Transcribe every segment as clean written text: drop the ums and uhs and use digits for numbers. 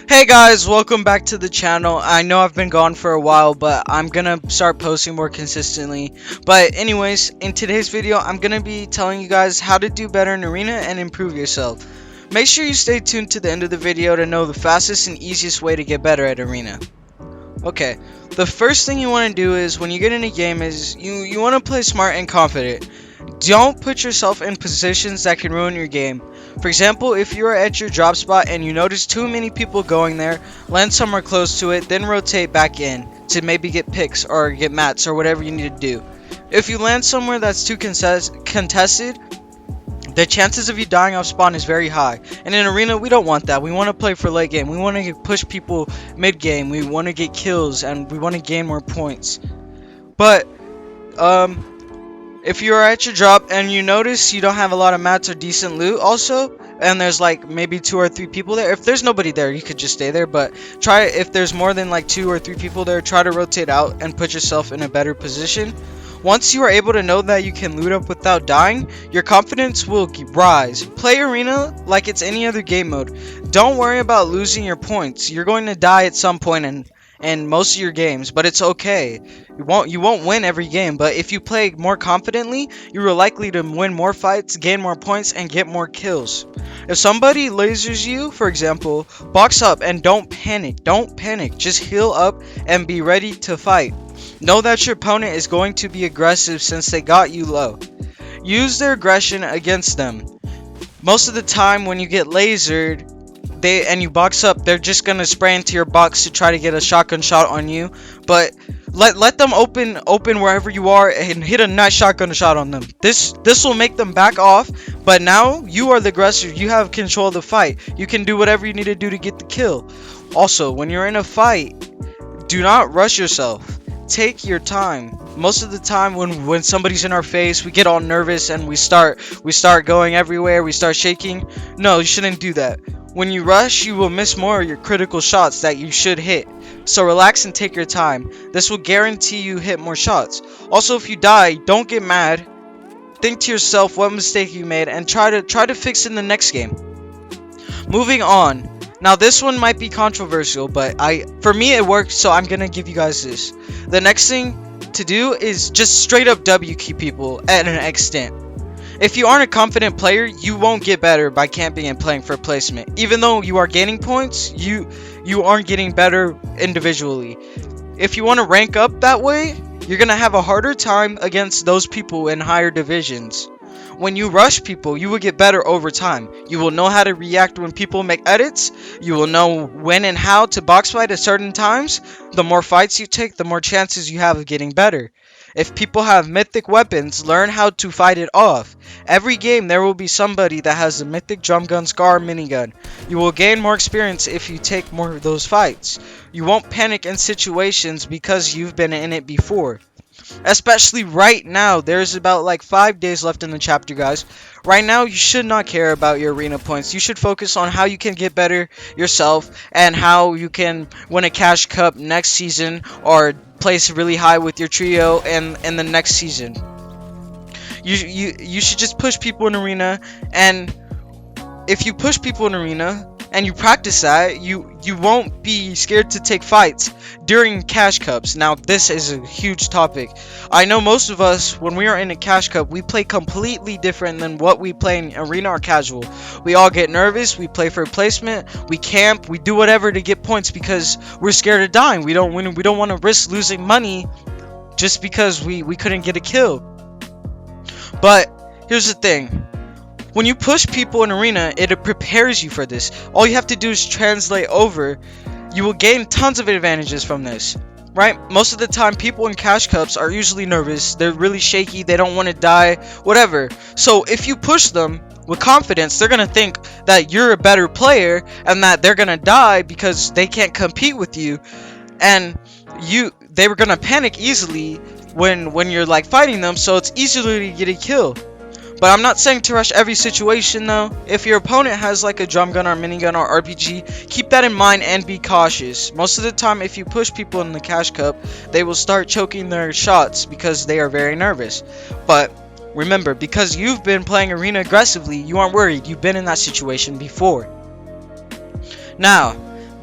Hey guys, welcome back to the channel. I know I've been gone for a while, but I'm gonna start posting more consistently. But anyways, in today's video, I'm gonna be telling you guys how to do better in Arena and improve yourself. Make sure you stay tuned to the end of the video to know the fastest and easiest way to get better at Arena. Okay, the first thing you want to do is when you get in a game is you want to play smart and confident. Don't put yourself in positions that can ruin your game. For example, if you are at your drop spot and you notice too many people going there, land somewhere close to it, then rotate back in to maybe get picks or get mats or whatever you need to do. If you land somewhere that's too contested, the chances of you dying off spawn is very high. And in Arena, we don't want that. We want to play for late game. We want to push people mid game. We want to get kills and we want to gain more points. But, if you are at your drop and you notice you don't have a lot of mats or decent loot also, and there's like maybe 2 or 3 people there, if there's nobody there, you could just stay there, but try, if there's more than like 2 or 3 people there, try to rotate out and put yourself in a better position. Once you are able to know that you can loot up without dying, your confidence will rise. Play Arena like it's any other game mode. Don't worry about losing your points. You're going to die at some point in most of your games, but it's okay. You won't win every game, but if you play more confidently, you are likely to win more fights, gain more points, and get more kills. If somebody lasers you, for example, box up and don't panic. Don't panic. Just heal up and be ready to fight. Know that your opponent is going to be aggressive since they got you low. Use their aggression against them. Most of the time when you get lasered and you box up, they're just gonna spray into your box to try to get a shotgun shot on you. But let them open wherever you are and hit a nice shotgun shot on them. This will make them back off. But now you are the aggressor. You have control of the fight. You can do whatever you need to do to get the kill. Also, when you're in a fight, do not rush yourself. Take your time. Most of the time when somebody's in our face, we get all nervous and we start going everywhere, we start shaking. No, you shouldn't do that. When you rush, you will miss more of your critical shots that you should hit. So relax and take your time. This will guarantee you hit more shots. Also, if you die, don't get mad. Think to yourself what mistake you made and try to fix it in the next game. Moving on. Now this one might be controversial, but for me it worked, so I'm gonna give you guys this. The next thing to do is just straight up W keep people at an extent. If you aren't a confident player, you won't get better by camping and playing for placement. Even though you are gaining points, you aren't getting better individually. If you want to rank up that way, you're gonna have a harder time against those people in higher divisions. When you rush people, you will get better over time. You will know how to react when people make edits. You will know when and how to box fight at certain times. The more fights you take, the more chances you have of getting better. If people have mythic weapons, learn how to fight it off. Every game there will be somebody that has a mythic drum gun, scar, minigun. You will gain more experience if you take more of those fights. You won't panic in situations because you've been in it before. Especially right now, there's about like 5 days left in the chapter, guys. Right now, you should not care about your arena points. You should focus on how you can get better yourself and how you can win a cash cup next season or place really high with your trio and in the next season. You should just push people in arena, and if you push people in arena and you practice that, you won't be scared to take fights during cash cups. Now this is a huge topic. I know most of us, when we are in a cash cup, we play completely different than what we play in arena or casual. We all get nervous, we play for placement, we camp, we do whatever to get points because we're scared of dying. We don't want to risk losing money just because we couldn't get a kill. But here's the thing. When you push people in arena, it prepares you for this. All you have to do is translate over. You will gain tons of advantages from this, right? Most of the time, people in cash cups are usually nervous. They're really shaky. They don't want to die, whatever. So if you push them with confidence, they're going to think that you're a better player and that they're going to die because they can't compete with you. And they were going to panic easily when you're like fighting them. So it's easier to get a kill. But I'm not saying to rush every situation though. If your opponent has like a drum gun or minigun or RPG, keep that in mind and be cautious. Most of the time, if you push people in the cash cup, they will start choking their shots because they are very nervous. But remember, because you've been playing arena aggressively, you aren't worried. You've been in that situation before. Now,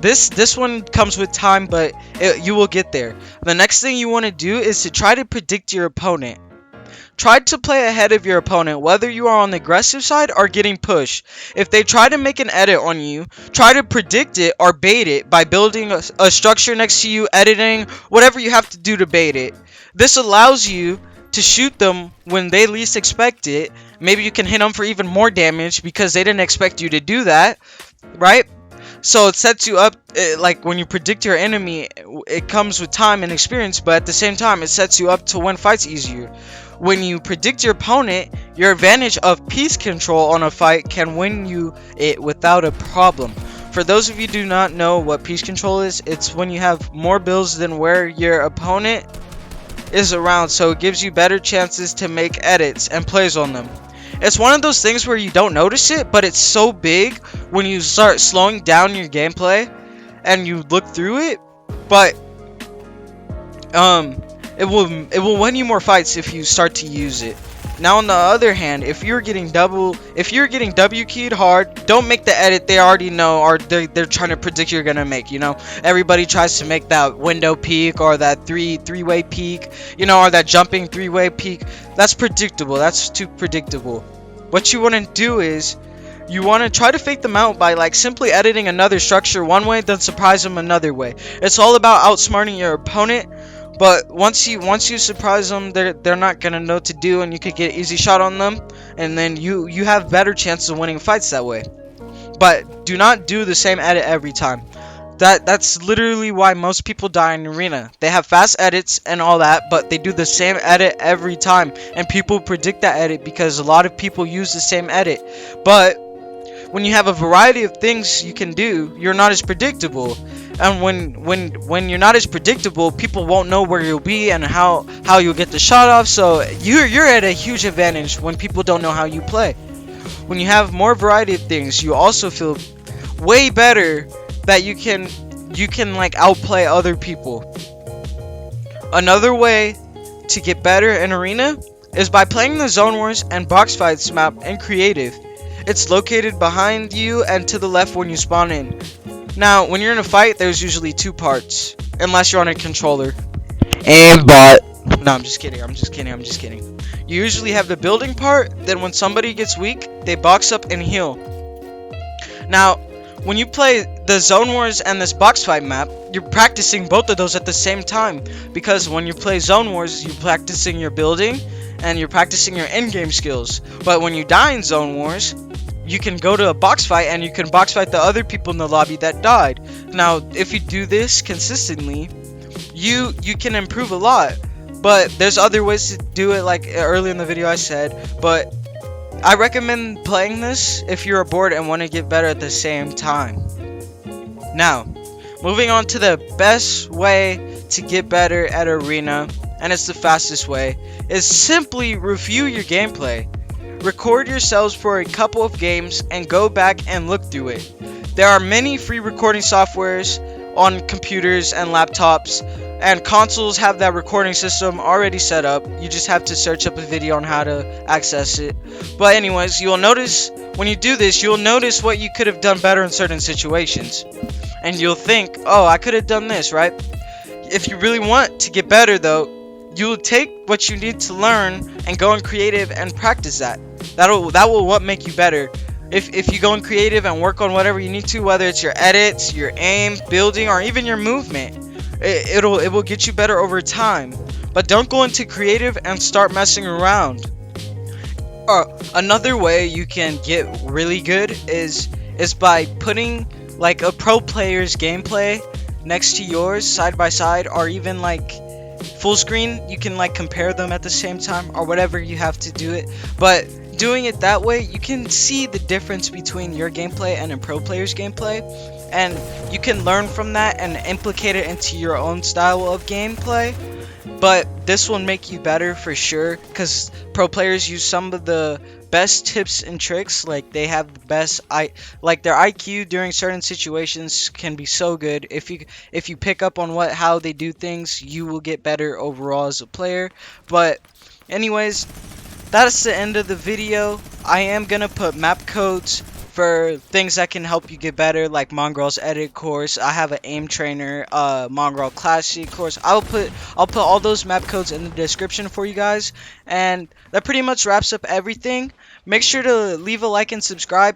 This one comes with time, but you will get there. The next thing you want to do is to try to predict your opponent. Try to play ahead of your opponent, whether you are on the aggressive side or getting pushed. If they try to make an edit on you, try to predict it or bait it by building a structure next to you, editing, whatever you have to do to bait it. This allows you to shoot them when they least expect it. Maybe you can hit them for even more damage because they didn't expect you to do that, right? So it sets you up, like when you predict your enemy, it comes with time and experience, but at the same time, it sets you up to win fights easier. When you predict your opponent, your advantage of piece control on a fight can win you it without a problem. For those of you who do not know what piece control is, it's when you have more builds than where your opponent is around, so it gives you better chances to make edits and plays on them. It's one of those things where you don't notice it, but it's so big when you start slowing down your gameplay and you look through it. But it will win you more fights if you start to use it. Now on the other hand, if you're getting W keyed hard, don't make the edit they already know or they're trying to predict you're gonna make. You know, everybody tries to make that window peak or that three-way peak, you know, or that jumping three-way peak. That's predictable. That's too predictable. What you want to do is you want to try to fake them out by like simply editing another structure one way, then surprise them another way. It's all about outsmarting your opponent. But once you surprise them, they're not gonna know what to do, and you could get an easy shot on them, and then you have better chances of winning fights that way. But do not do the same edit every time. That's literally why most people die in arena. They have fast edits and all that, but they do the same edit every time, and people predict that edit because a lot of people use the same edit. But when you have a variety of things you can do, you're not as predictable. And when you're not as predictable, people won't know where you'll be and how you'll get the shot off. So you're at a huge advantage when people don't know how you play. When you have more variety of things, you also feel way better that you can like outplay other people. Another way to get better in arena is by playing the Zone Wars and Box Fights map in creative. It's located behind you and to the left when you spawn in. Now, when you're in a fight, there's usually two parts, unless you're on a controller. And bot. No, I'm just kidding. You usually have the building part, then when somebody gets weak, they box up and heal. Now, when you play the Zone Wars and this box fight map, you're practicing both of those at the same time. Because when you play Zone Wars, you're practicing your building, and you're practicing your in-game skills. But when you die in Zone Wars, you can go to a box fight and you can box fight the other people in the lobby that died. Now, if you do this consistently, you can improve a lot. But there's other ways to do it, like early in the video I said. But I recommend playing this if you're bored and want to get better at the same time. Now, moving on to the best way to get better at arena, and it's the fastest way, is simply review your gameplay. Record yourselves for a couple of games and go back and look through it. There are many free recording softwares on computers and laptops, and consoles have that recording system already set up. You just have to search up a video on how to access it. But anyways, you'll notice when you do this, you'll notice what you could have done better in certain situations. And you'll think, oh, I could have done this, right? If you really want to get better though, you'll take what you need to learn and go in creative and practice that. That will what make you better. If you go in creative and work on whatever you need to, whether it's your edits, your aim, building, or even your movement, it will get you better over time. But don't go into creative and start messing around. Another way you can get really good is by putting like a pro player's gameplay next to yours side by side, or even like full screen. You can like compare them at the same time or whatever you have to do it. But doing it that way, you can see the difference between your gameplay and a pro player's gameplay, and you can learn from that and implicate it into your own style of gameplay. But this will make you better for sure, because pro players use some of the best tips and tricks. Like they have the best like their IQ during certain situations can be so good. If you pick up on how they do things, you will get better overall as a player. But anyways, that's the end of the video. I am gonna put map codes for things that can help you get better, like Mongraal's edit course. I have an aim trainer, Mongraal Classic course. I'll put all those map codes in the description for you guys, and that pretty much wraps up everything. Make sure to leave a like and subscribe.